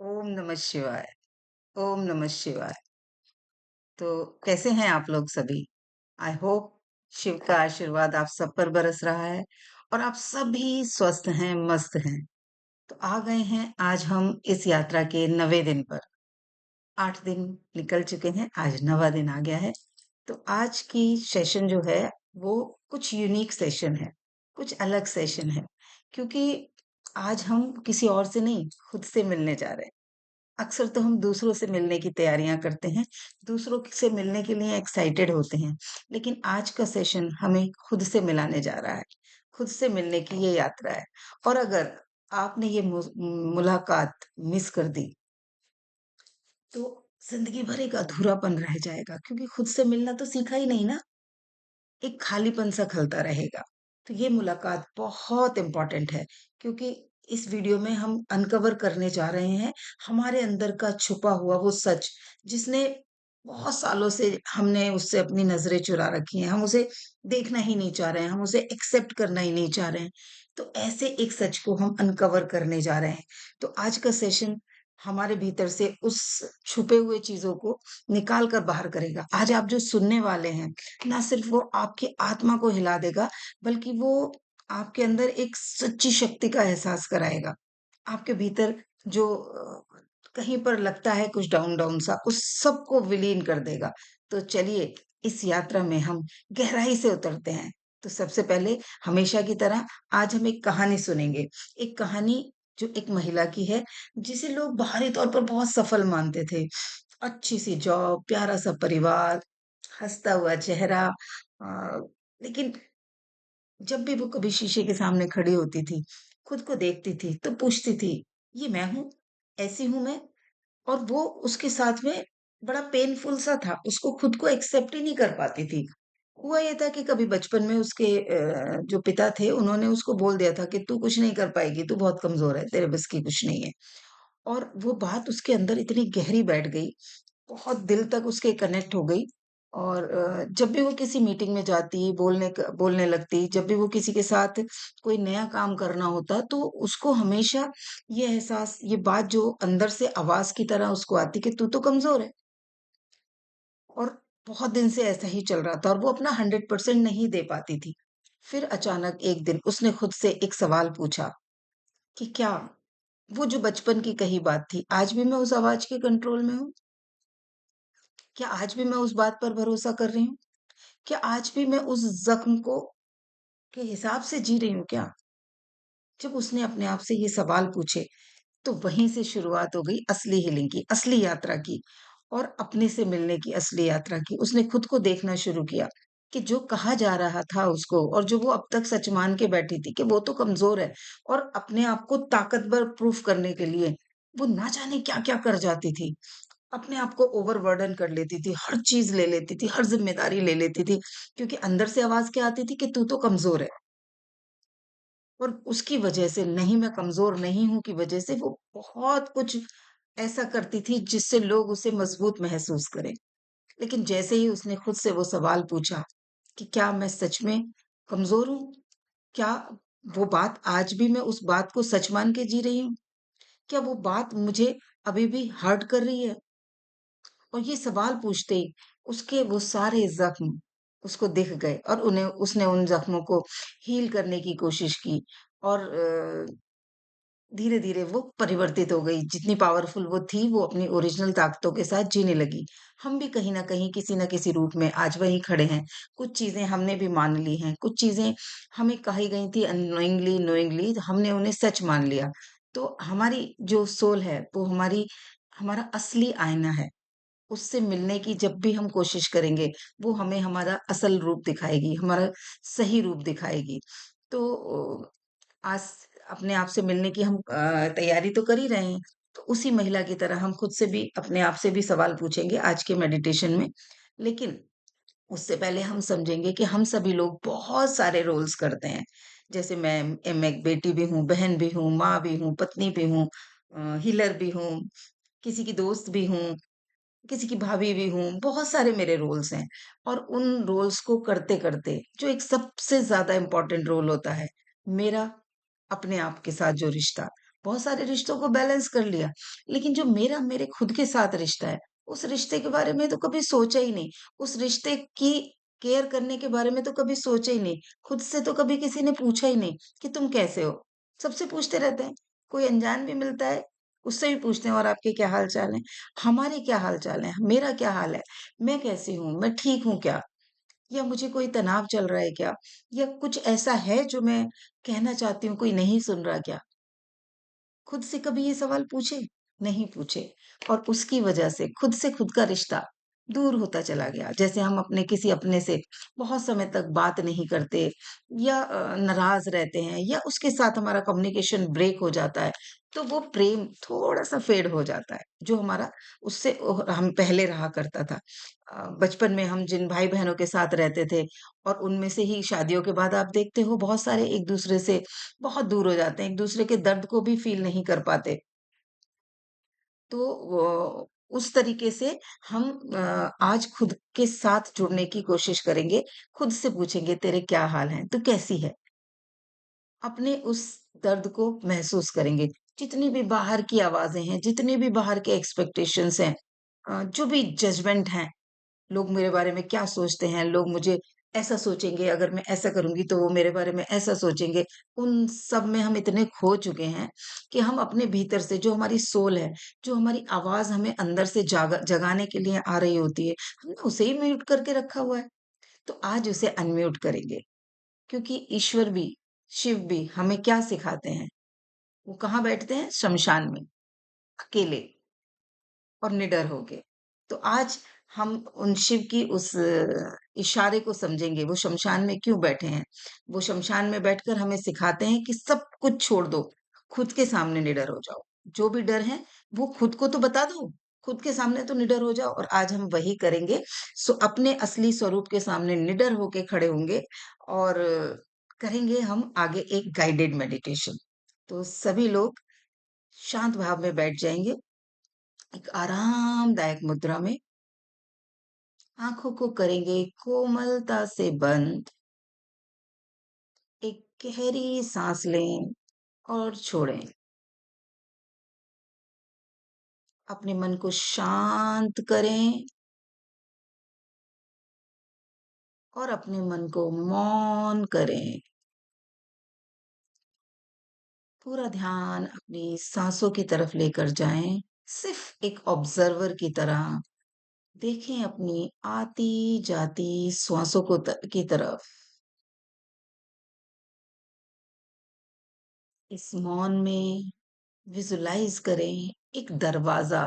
ओम नमः शिवाय। ओम नमः शिवाय। तो कैसे हैं आप लोग सभी? आई होप शिव का आशीर्वाद आप सब पर बरस रहा है और आप सभी स्वस्थ हैं, मस्त हैं। तो आ गए हैं आज हम इस यात्रा के 9वें दिन पर। 8 दिन निकल चुके हैं, आज 9वाँ दिन आ गया है। तो आज की सेशन जो है वो कुछ यूनिक सेशन है, कुछ अलग सेशन है क्योंकि आज हम किसी और से नहीं, खुद से मिलने जा रहे हैं। अक्सर तो हम दूसरों से मिलने की तैयारियां करते हैं, दूसरों से मिलने के लिए एक्साइटेड होते हैं, लेकिन आज का सेशन हमें खुद से मिलाने जा रहा है, खुद से मिलने की ये यात्रा है। और अगर आपने ये मुलाकात मिस कर दी, तो जिंदगी भर एक अधूरापन रह जाएगा क्योंकि खुद से मिलना तो सीखा ही नहीं ना, एक खालीपन सा खलता रहेगा। तो ये मुलाकात बहुत इम्पोर्टेंट है क्योंकि इस वीडियो में हम अनकवर करने जा रहे हैं हमारे अंदर का छुपा हुआ वो सच, जिसने बहुत सालों से हमने उससे अपनी नजरें चुरा रखी हैं। हम उसे देखना ही नहीं चाह रहे हैं, हम उसे एक्सेप्ट करना ही नहीं चाह रहे हैं। तो ऐसे एक सच को हम अनकवर करने जा रहे हैं। तो आज का सेशन हमारे भीतर से उस छुपे हुए चीजों को निकाल कर बाहर करेगा। आज आप जो सुनने वाले हैं, ना सिर्फ वो आपकी आत्मा को हिला देगा, बल्कि वो आपके अंदर एक सच्ची शक्ति का एहसास कराएगा। आपके भीतर जो कहीं पर लगता है कुछ डाउन डाउन सा, उस सब को विलीन कर देगा। तो चलिए इस यात्रा में हम गहराई से उतरते हैं। तो सबसे पहले हमेशा की तरह आज हम एक कहानी सुनेंगे। एक कहानी जो एक महिला की है, जिसे लोग बाहरी तौर पर बहुत सफल मानते थे। अच्छी सी जॉब, प्यारा सा परिवार, हँसता हुआ चेहरा। अ, लेकिन जब भी वो कभी शीशे के सामने खड़ी होती थी, खुद को देखती थी, तो पूछती थी, "ये मैं हूँ? ऐसी हूँ मैं?" और वो उसके साथ में बड़ा पेनफुल सा था, उसको खुद को एक्सेप्ट ही नहीं कर पाती थी। हुआ ये था कि कभी बचपन में उसके जो पिता थे, उन्होंने उसको बोल दिया था कि, "तू कुछ नहीं कर पाएगी, तू बहुत कमज़ोर है, तेरे बस की कुछ नहीं है।" और वो बात उसके अंदर इतनी गहरी बैठ गई, बहुत दिल तक उसके कनेक्ट हो गई। और जब भी वो किसी मीटिंग में जाती, बोलने लगती, जब भी वो किसी के साथ कोई नया काम करना होता, तो उसको हमेशा ये एहसास, ये बात जो अंदर से आवाज़ की तरह उसको आती कि तू तो कमज़ोर है। और बहुत दिन से ऐसा ही चल रहा था और वो अपना 100% नहीं दे पाती थी। फिर अचानक एक दिन उसने खुद से एक सवाल पूछा कि क्या वो जो बचपन की कही बात थी, आज भी मैं उस आवाज़ के कंट्रोल में हूँ? क्या आज भी मैं उस बात पर भरोसा कर रही हूँ? क्या आज भी मैं उस ज़ख्म को के हिसाब से जी रही हूँ क्या? जब उसने अपने आप से ये सवाल पूछे, तो वहीं से शुरुआत हो गई असली हीलिंग की, असली यात्रा की और अपने से मिलने की असली यात्रा की। उसने खुद को देखना शुरू किया कि जो कहा जा रहा था उसको और जो वो अब तक सच मान के बैठी थी कि वो तो कमज़ोर है, और अपने आप को ताकतवर प्रूफ करने के लिए वो ना जाने क्या-क्या कर जाती थी। अपने आप को ओवरबर्डन कर लेती थी, हर चीज़ ले लेती थी, हर ज़िम्मेदारी ले लेती थी, क्योंकि अंदर से आवाज़ क्या आती थी कि तू तो कमज़ोर है। और उसकी वजह से, नहीं मैं कमज़ोर नहीं हूँ की वजह से वो बहुत कुछ ऐसा करती थी जिससे लोग उसे मजबूत महसूस करें। लेकिन जैसे ही उसने खुद से वो सवाल पूछा कि क्या मैं सच में कमज़ोर हूँ? क्या वो बात आज भी मैं उस बात को सच मान के जी रही हूँ? क्या वो बात मुझे अभी भी हर्ट कर रही है? और ये सवाल पूछते ही उसके वो सारे ज़ख्म उसको दिख गए और उन्हें उसने उन ज़ख्मों को हील करने की कोशिश की। और धीरे-धीरे वो परिवर्तित हो गई। जितनी पावरफुल वो थी, वो अपनी ओरिजिनल ताकतों के साथ जीने लगी। हम भी कहीं न कहीं, किसी न किसी रूप में आज वहीं खड़े हैं। कुछ चीज़ें हमने भी मान ली हैं, कुछ चीज़ें हमें कही गई थी अननोइंगली, नोइंगली, हमने उन्हें सच मान लिया। तो हमारी जो सोल है, वो हमारा असली आईना है। उससे मिलने की जब भी हम कोशिश करेंगे, वो हमें हमारा असल रूप दिखाएगी, हमारा सही रूप दिखाएगी। तो आज अपने आप से मिलने की हम तैयारी तो कर ही रहे हैं। तो उसी महिला की तरह हम खुद से भी, अपने आप से भी सवाल पूछेंगे आज के मेडिटेशन में। लेकिन उससे पहले हम समझेंगे कि हम सभी लोग बहुत सारे रोल्स करते हैं। जैसे मैं एक बेटी भी हूँ, बहन भी हूँ, माँ भी हूँ, पत्नी भी हूँ, हीलर भी हूँ, किसी की दोस्त भी हूँ, किसी की भाभी भी हूँ, बहुत सारे मेरे रोल्स हैं। और उन रोल्स को करते-करते जो एक सबसे ज़्यादा इम्पोर्टेंट रोल होता है, मेरा अपने आप के साथ जो रिश्ता, बहुत सारे रिश्तों को बैलेंस कर लिया, लेकिन जो मेरा मेरे खुद के साथ रिश्ता है, उस रिश्ते के बारे में तो कभी सोचा ही नहीं। उस रिश्ते की केयर करने के बारे में तो कभी सोचा ही नहीं। खुद से तो कभी किसी ने पूछा ही नहीं कि तुम कैसे हो? सबसे पूछते रहते हैं। कोई अनजान भी मिलता है, उससे भी पूछते हैं और आपके क्या हाल-चाल है? हमारे क्या हाल-चाल है? मेरा क्या हाल है? मैं कैसी हूँ? मैं ठीक हूँ क्या? या मुझे कोई तनाव चल रहा है क्या? या कुछ ऐसा है जो मैं कहना चाहती हूँ, कोई नहीं सुन रहा क्या? खुद से कभी ये सवाल पूछे? नहीं पूछे और उसकी वजह से खुद का रिश्ता दूर होता चला गया। जैसे हम अपने किसी अपने से बहुत समय तक बात नहीं करते या नाराज़ रहते हैं या उसके साथ हमारा कम्युनिकेशन ब्रेक हो जाता है, तो वो प्रेम थोड़ा-सा फेड हो जाता है, जो हमारा उससे हम पहले रहा करता था। बचपन में हम जिन भाई-बहनों के साथ रहते थे और उनमें से ही शादियों के बाद आप देखते हो बहुत सारे एक-दूसरे से बहुत दूर हो जाते हैं, एक-दूसरे के दर्द को भी फ़ील नहीं कर पाते। तो वो उस तरीके से हम आज खुद के साथ जुड़ने की कोशिश करेंगे, खुद से पूछेंगे तेरे क्या हाल हैं? तू कैसी है? अपने उस दर्द को महसूस करेंगे। जितनी भी बाहर की आवाज़ें हैं, जितने भी बाहर के एक्सपेक्टेशंस हैं जो भी जजमेंट हैं लोग मेरे बारे में क्या सोचते हैं, लोग मुझे ऐसा सोचेंगे, अगर मैं ऐसा करूँगी तो वो मेरे बारे में ऐसा सोचेंगे। उन सब में हम इतने खो चुके हैं कि हम अपने भीतर से जो हमारी सोल है, जो हमारी आवाज़ हमें अंदर से जगाने के लिए आ रही होती है, हमने उसे ही म्यूट करके रखा हुआ है। तो आज उसे अनम्यूट करेंगे क्योंकि ईश्वर भी, शिव भी हमें क्या सिखाते हैं? वो कहाँ बैठते हैं? श्मशान में, अकेले। और निडर हो गए। तो आज हम उन शिव की उस इशारे को समझेंगे, वो शमशान में क्यों बैठे हैं। वो शमशान में बैठकर हमें सिखाते हैं कि सब कुछ छोड़ दो, खुद के सामने निडर हो जाओ। जो भी डर है, वो खुद को तो बता दो, खुद के सामने तो निडर हो जाओ और आज हम वही करेंगे। अपने असली स्वरूप के सामने निडर होके खड़े होंगे और करेंगे हम आगे एक गाइडेड मेडिटेशन। तो सभी लोग शांत भाव में बैठ जाएँगे, एक आरामदायक मुद्रा में आँखों को करेंगे कोमलता से बंद, एक गहरी साँस लें और छोड़ें। अपने मन को शांत करें और अपने मन को मौन करें। पूरा ध्यान अपनी साँसों की तरफ लेकर जाएँ। सिर्फ़ एक ऑब्ज़र्वर की तरह देखें अपनी आती-जाती श्वासों को की तरफ। इस मौन में विज़ुअलाइज़ करें एक दरवाज़ा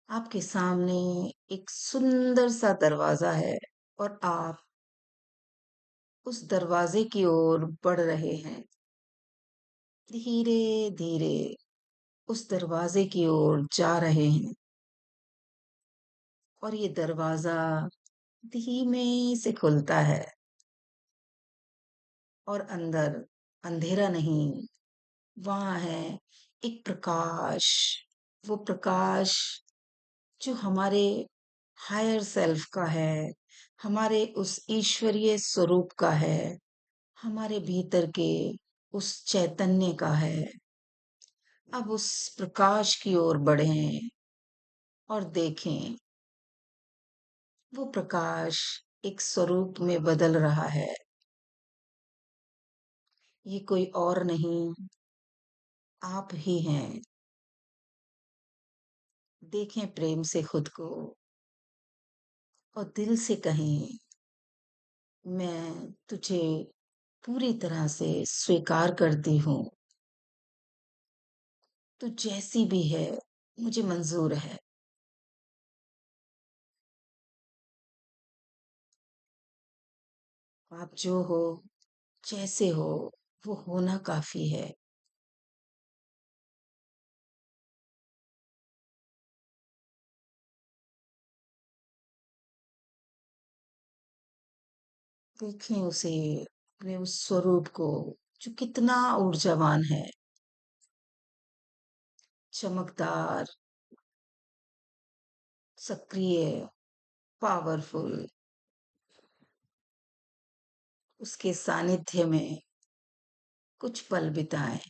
आपके सामने एक सुंदर सा दरवाजा है और आप उस दरवाजे की ओर बढ़ रहे हैं धीरे धीरे उस दरवाजे की ओर जा रहे हैं और ये दरवाजा धीमे से खुलता है और अंदर अंधेरा नहीं वहां है एक प्रकाश वो प्रकाश जो हमारे हायर सेल्फ का है हमारे उस ईश्वरीय स्वरूप का है हमारे भीतर के उस चैतन्य का है। अब उस प्रकाश की ओर बढ़ें और देखें वो प्रकाश एक स्वरूप में बदल रहा है। ये कोई और नहीं, आप ही हैं। देखें प्रेम से खुद को और दिल से कहें, मैं तुझे पूरी तरह से स्वीकार करती हूँ। तू जैसी भी है, मुझे मंज़ूर है। आप जो हो, जैसे हो, वो होना काफ़ी है। देखें उसे, अपने उस स्वरूप को, जो कितना ऊर्जावान है, चमकदार, सक्रिय, पावरफुल। उसके सानिध्य में कुछ पल बिताएं।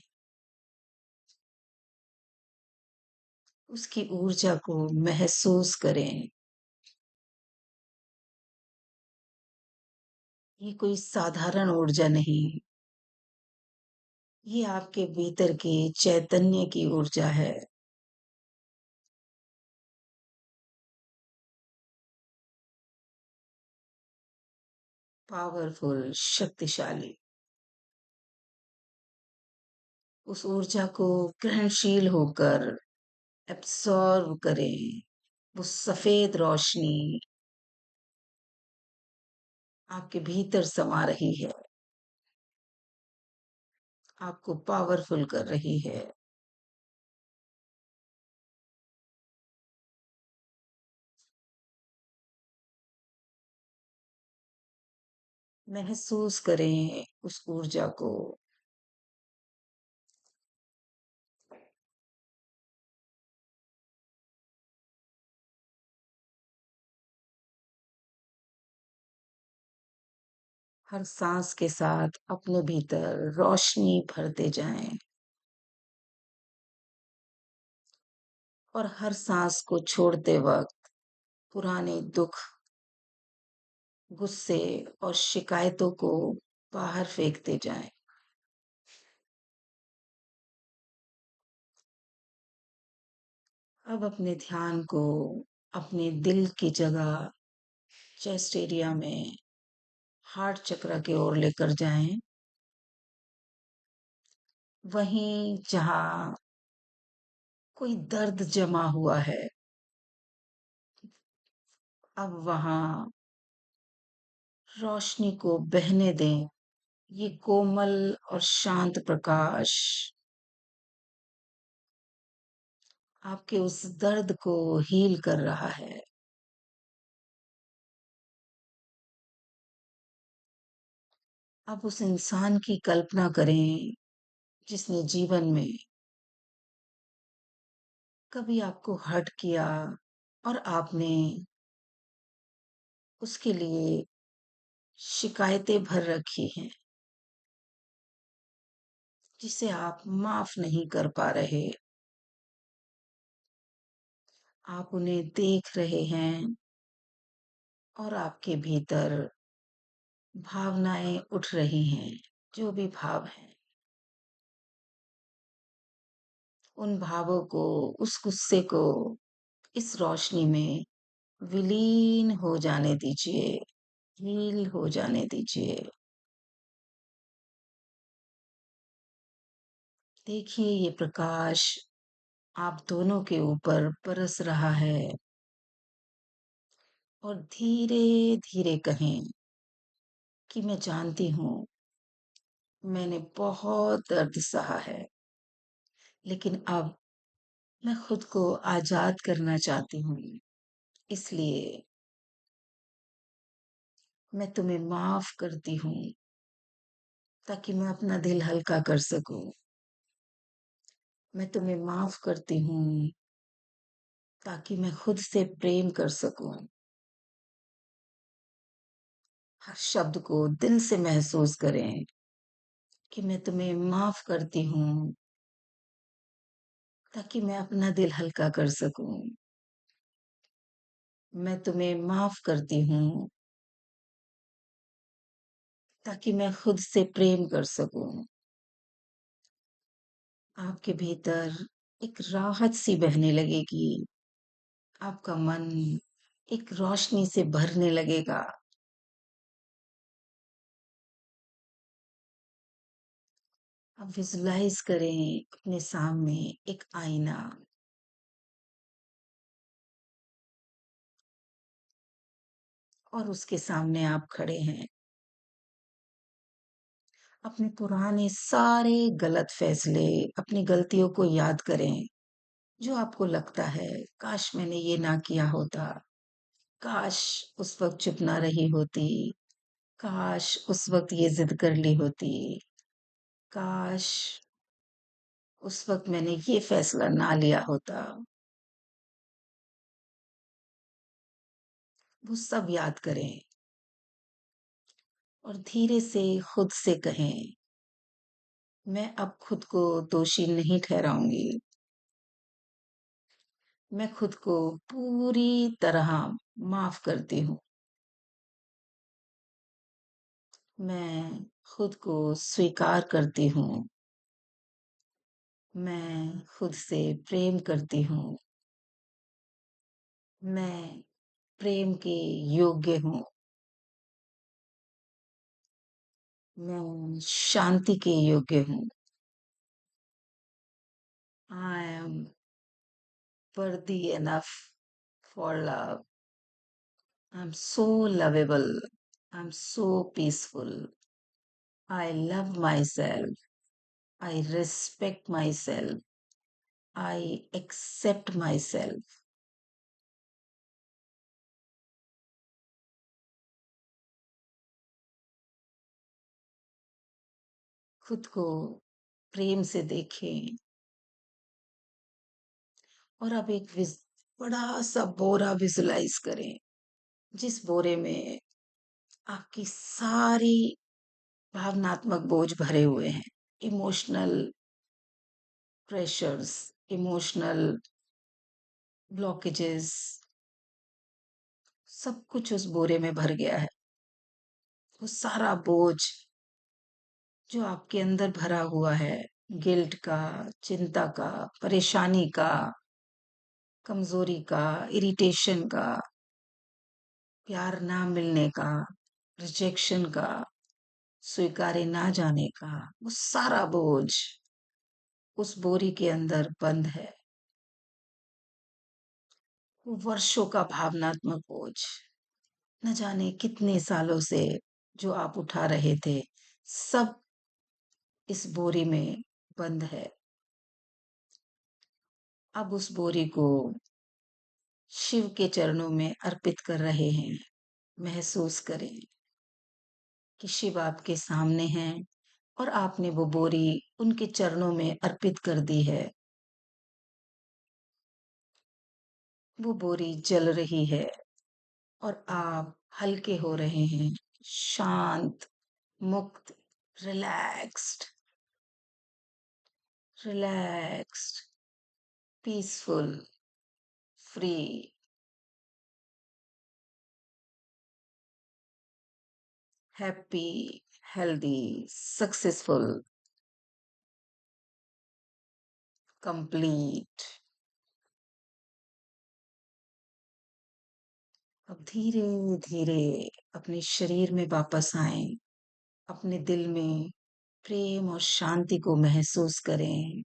उसकी ऊर्जा को महसूस करें। ये कोई साधारण ऊर्जा नहीं, ये आपके भीतर की चैतन्य की ऊर्जा है। पावरफुल, शक्तिशाली। उस ऊर्जा को ग्रहणशील होकर एब्सॉर्ब करें। वो सफेद रोशनी आपके भीतर समा रही है, आपको पावरफुल कर रही है। महसूस करें उस ऊर्जा को। हर सांस के साथ अपने भीतर रोशनी भरते जाएं और हर सांस को छोड़ते वक्त पुराने दुख, गुस्से और शिकायतों को बाहर फेंकते जाएं। अब अपने ध्यान को अपने दिल की जगह, चेस्ट एरिया में, हार्ट चक्र की ओर लेकर जाएं। वहीं जहां कोई दर्द जमा हुआ है, अब वहां रोशनी को बहने दें। ये कोमल और शांत प्रकाश आपके उस दर्द को हील कर रहा है। आप उस इंसान की कल्पना करें जिसने जीवन में कभी आपको हर्ट किया और आपने उसके लिए शिकायतें भर रखी हैं, जिसे आप माफ नहीं कर पा रहे। आप उन्हें देख रहे हैं और आपके भीतर भावनाएं उठ रही हैं। जो भी भाव हैं, उन भावों को, उस गुस्से को इस रोशनी में विलीन हो जाने दीजिए, हील हो जाने दीजिए। देखिए ये प्रकाश आप दोनों के ऊपर बरस रहा है और धीरे धीरे कहें कि मैं जानती हूँ, मैंने बहुत दर्द सहा है, लेकिन अब मैं खुद को आजाद करना चाहती हूँ। इसलिए मैं तुम्हें माफ करती हूँ ताकि मैं अपना दिल हल्का कर सकूं। मैं तुम्हें माफ करती हूँ ताकि मैं खुद से प्रेम कर सकूं। हर शब्द को दिल से महसूस करें कि मैं तुम्हें माफ करती हूँ ताकि मैं अपना दिल हल्का कर सकूं। मैं तुम्हें माफ करती हूँ ताकि मैं खुद से प्रेम कर सकूं। आपके भीतर एक राहत सी बहने लगेगी। आपका मन एक रोशनी से भरने लगेगा। अब विजुलाइज करें अपने सामने एक आईना और उसके सामने आप खड़े हैं। अपने पुराने सारे गलत फैसले, अपनी गलतियों को याद करें। जो आपको लगता है काश मैंने ये ना किया होता, काश उस वक्त चुप ना रही होती, काश उस वक्त ये जिद कर ली होती, काश उस वक्त मैंने ये फैसला ना लिया होता। वो सब याद करें और धीरे से खुद से कहें, मैं अब खुद को दोषी नहीं ठहराऊंगी। मैं खुद को पूरी तरह माफ करती हूँ। मैं खुद को स्वीकार करती हूँ। मैं खुद से प्रेम करती हूँ। मैं प्रेम के योग्य हूँ। मैं शांति के योग्य हूँ। I am worthy enough for love. I'm so lovable. I'm so peaceful. I love myself. I respect myself. I accept myself. खुद को प्रेम से देखें और अब एक बड़ा सा बोरा विजुलाइज करें, जिस बोरे में आपकी सारी भावनात्मक बोझ भरे हुए हैं, इमोशनल प्रेशर्स, इमोशनल ब्लॉकेजेस, सब कुछ उस बोरे में भर गया है। वो सारा बोझ जो आपके अंदर भरा हुआ है, गिल्ट का, चिंता का, परेशानी का, कमजोरी का, इरिटेशन का, प्यार ना मिलने का, रिजेक्शन का, स्वीकारे ना जाने का, वो सारा बोझ उस बोरी के अंदर बंद है। वो वर्षों का भावनात्मक बोझ, न जाने कितने सालों से जो आप उठा रहे थे, सब इस बोरी में बंद है। अब उस बोरी को शिव के चरणों में अर्पित कर रहे हैं। महसूस करें कि शिव आपके सामने हैं और आपने वो बोरी उनके चरणों में अर्पित कर दी है। वो बोरी जल रही है और आप हल्के हो रहे हैं, शांत, मुक्त, relaxed, relaxed, peaceful, free, happy, healthy, successful, complete. अब धीरे धीरे अपने शरीर में वापस आए, अपने दिल में प्रेम और शांति को महसूस करें।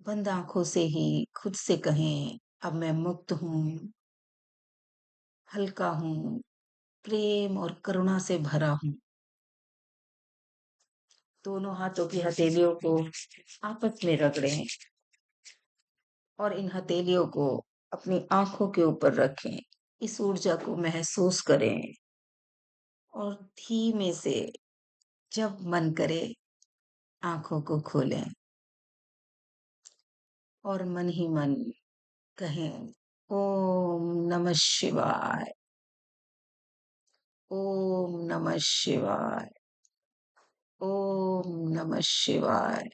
बंद आंखों से ही खुद से कहें, अब मैं मुक्त हूँ, हल्का हूँ, प्रेम और करुणा से भरा हूँ। दोनों हाथों की हथेलियों को आपस में रगड़ें और इन हथेलियों को अपनी आंखों के ऊपर रखें। इस ऊर्जा को महसूस करें और धीमे से जब मन करे आंखों को खोलें और मन ही मन कहें, ओम नमः शिवाय, ओम नमः शिवाय, ओम नमः शिवाय।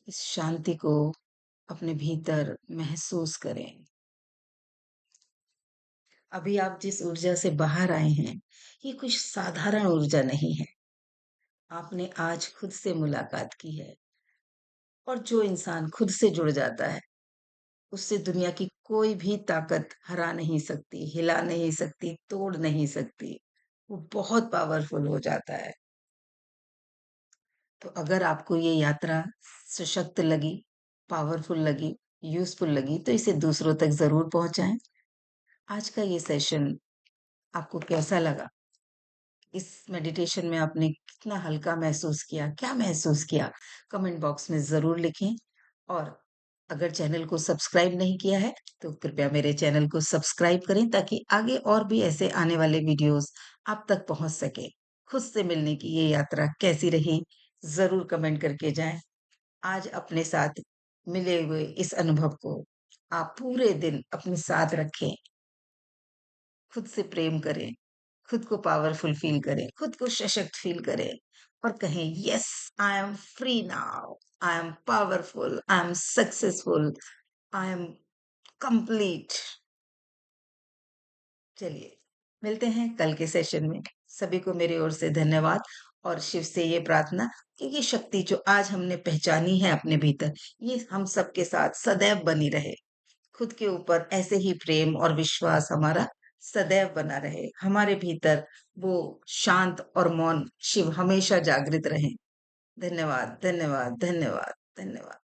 इस शांति को अपने भीतर महसूस करें। अभी आप जिस ऊर्जा से बाहर आए हैं, ये कुछ साधारण ऊर्जा नहीं है। आपने आज खुद से मुलाकात की है और जो इंसान खुद से जुड़ जाता है, उससे दुनिया की कोई भी ताकत हरा नहीं सकती, हिला नहीं सकती, तोड़ नहीं सकती। वो बहुत पावरफुल हो जाता है। तो अगर आपको ये यात्रा सशक्त लगी, पावरफुल लगी, यूज़फुल लगी, तो इसे दूसरों तक ज़रूर पहुँचाएँ। आज का ये सेशन आपको कैसा लगा? इस मेडिटेशन में आपने कितना हल्का महसूस किया, क्या महसूस किया? कमेंट बॉक्स में ज़रूर लिखें और अगर चैनल को सब्सक्राइब नहीं किया है, तो कृपया मेरे चैनल को सब्सक्राइब करें ताकि आगे और भी ऐसे आने वाले वीडियोज़ आप तक पहुँच सके। खुद से मिलने की ये यात्रा कैसी रही? ज़रूर कमेंट करके जाएँ। आज अपने साथ मिले हुए इस अनुभव को आप पूरे दिन अपने साथ रखें, खुद से प्रेम करें। खुद को पावरफुल फील करें, खुद को सशक्त फील करें और कहें yes, I am free now, I am powerful, I am successful, I am complete. चलिए, मिलते हैं कल के सेशन में। सभी को मेरी ओर से धन्यवाद और शिव से ये प्रार्थना कि ये शक्ति जो आज हमने पहचानी है अपने भीतर, ये हम सबके साथ सदैव बनी रहे। खुद के ऊपर ऐसे ही प्रेम और विश्वास हमारा सदैव बना रहे। हमारे भीतर वो शांत और मौन शिव हमेशा जागृत रहे। धन्यवाद, धन्यवाद, धन्यवाद, धन्यवाद।